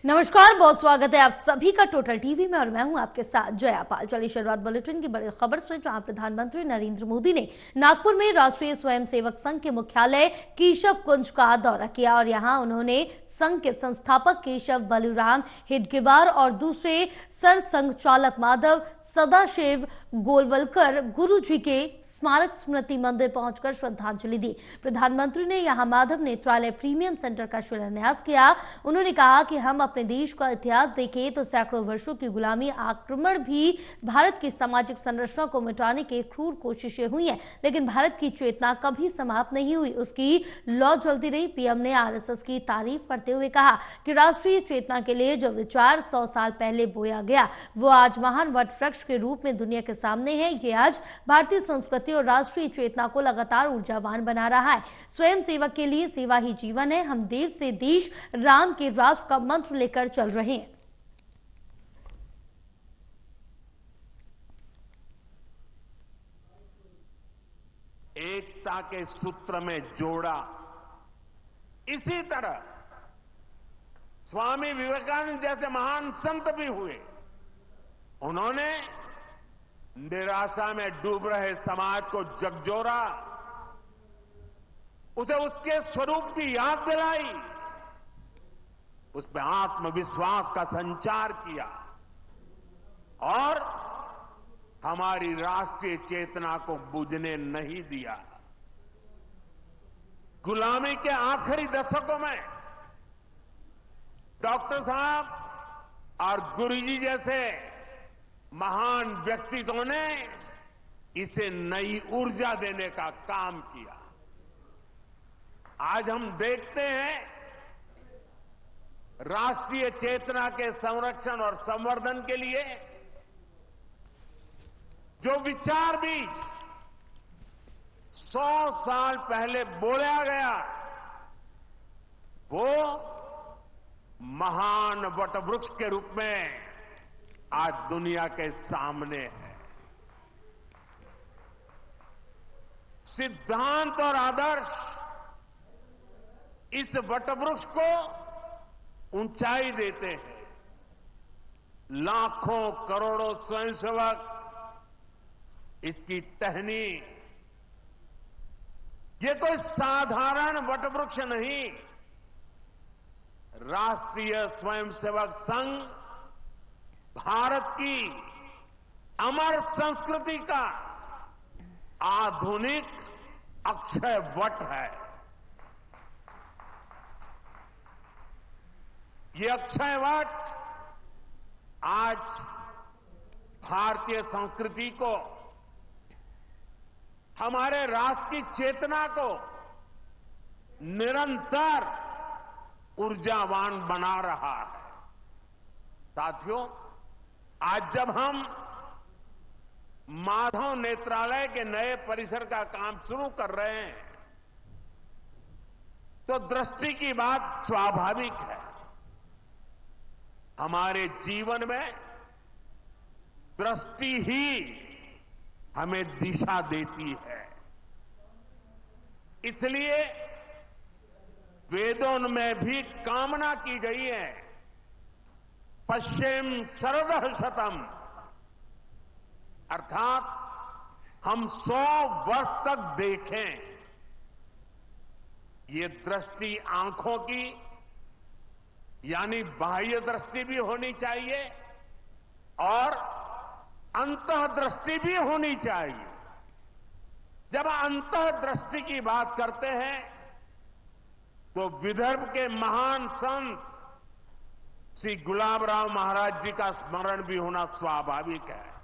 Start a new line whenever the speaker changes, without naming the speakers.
नमस्कार, बहुत स्वागत है आप सभी का टोटल टीवी में और मैं हूं आपके साथ जया पाल। चलिए शुरुआत बुलेटिन की बड़ी खबर से, जहां प्रधानमंत्री नरेंद्र मोदी ने नागपुर में राष्ट्रीय स्वयंसेवक संघ के मुख्यालय केशव कुंज का दौरा किया और यहां उन्होंने संघ के संस्थापक केशव बलुराम हेडगेवार और दूसरे सर संघचालक माधव सदाशिव गोलवलकर गुरु जी के स्मारक स्मृति मंदिर पहुंचकर श्रद्धांजलि दी। प्रधानमंत्री ने यहां माधव नेत्रालय प्रीमियम सेंटर का शिलान्यास किया। उन्होंने कहा कि हम अपने देश का इतिहास देखें तो सैकड़ों वर्षों की गुलामी आक्रमण भी भारत की सामाजिक संरचना को मिटाने की क्रूर कोशिशें हुई हैं, लेकिन भारत की चेतना कभी समाप्त नहीं हुई, उसकी लौ जलती रही। पीएम ने आरएसएस की तारीफ करते हुए कहा कि राष्ट्रीय चेतना के लिए जो विचार 100 साल पहले बोया गया वो आज महान वट वृक्ष के रूप में दुनिया के सामने है। ये आज भारतीय संस्कृति और राष्ट्रीय चेतना को लगातार ऊर्जावान बना रहा है। स्वयं सेवक के लिए सेवा ही जीवन है। हम देश से देश, राम के राष्ट्र का मंत्र लेकर चल रहे हैं।
एकता के सूत्र में जोड़ा। इसी तरह स्वामी विवेकानंद जैसे महान संत भी हुए। उन्होंने निराशा में डूब रहे समाज को झकझोरा, उसे उसके स्वरूप की याद दिलाई, उसमें आत्मविश्वास का संचार किया और हमारी राष्ट्रीय चेतना को बुझने नहीं दिया। गुलामी के आखिरी दशकों में डॉक्टर साहब और गुरुजी जैसे महान व्यक्तित्वों ने इसे नई ऊर्जा देने का काम किया। आज हम देखते हैं राष्ट्रीय चेतना के संरक्षण और संवर्धन के लिए जो विचार भी 100 साल पहले बोला गया वो महान वटवृक्ष के रूप में आज दुनिया के सामने है। सिद्धांत और आदर्श इस वटवृक्ष को ऊंचाई देते हैं। लाखों करोड़ों स्वयंसेवक इसकी टहनी, ये कोई साधारण वटवृक्ष नहीं, राष्ट्रीय स्वयंसेवक संघ भारत की अमर संस्कृति का आधुनिक अक्षय वट है। ये अक्षय वट आज भारतीय संस्कृति को, हमारे राष्ट्र की चेतना को निरंतर ऊर्जावान बना रहा है। साथियों, आज जब हम माधव नेत्रालय के नए परिसर का काम शुरू कर रहे हैं तो दृष्टि की बात स्वाभाविक है। हमारे जीवन में दृष्टि ही हमें दिशा देती है। इसलिए वेदों में भी कामना की गई है, पश्चिम शरदः शतम, अर्थात हम 100 वर्ष तक देखें। ये दृष्टि आंखों की यानी बाह्य दृष्टि भी होनी चाहिए और अंतःदृष्टि भी होनी चाहिए। जब अंतःदृष्टि की बात करते हैं तो विदर्भ के महान संत श्री गुलाब राव महाराज जी का स्मरण भी होना स्वाभाविक है।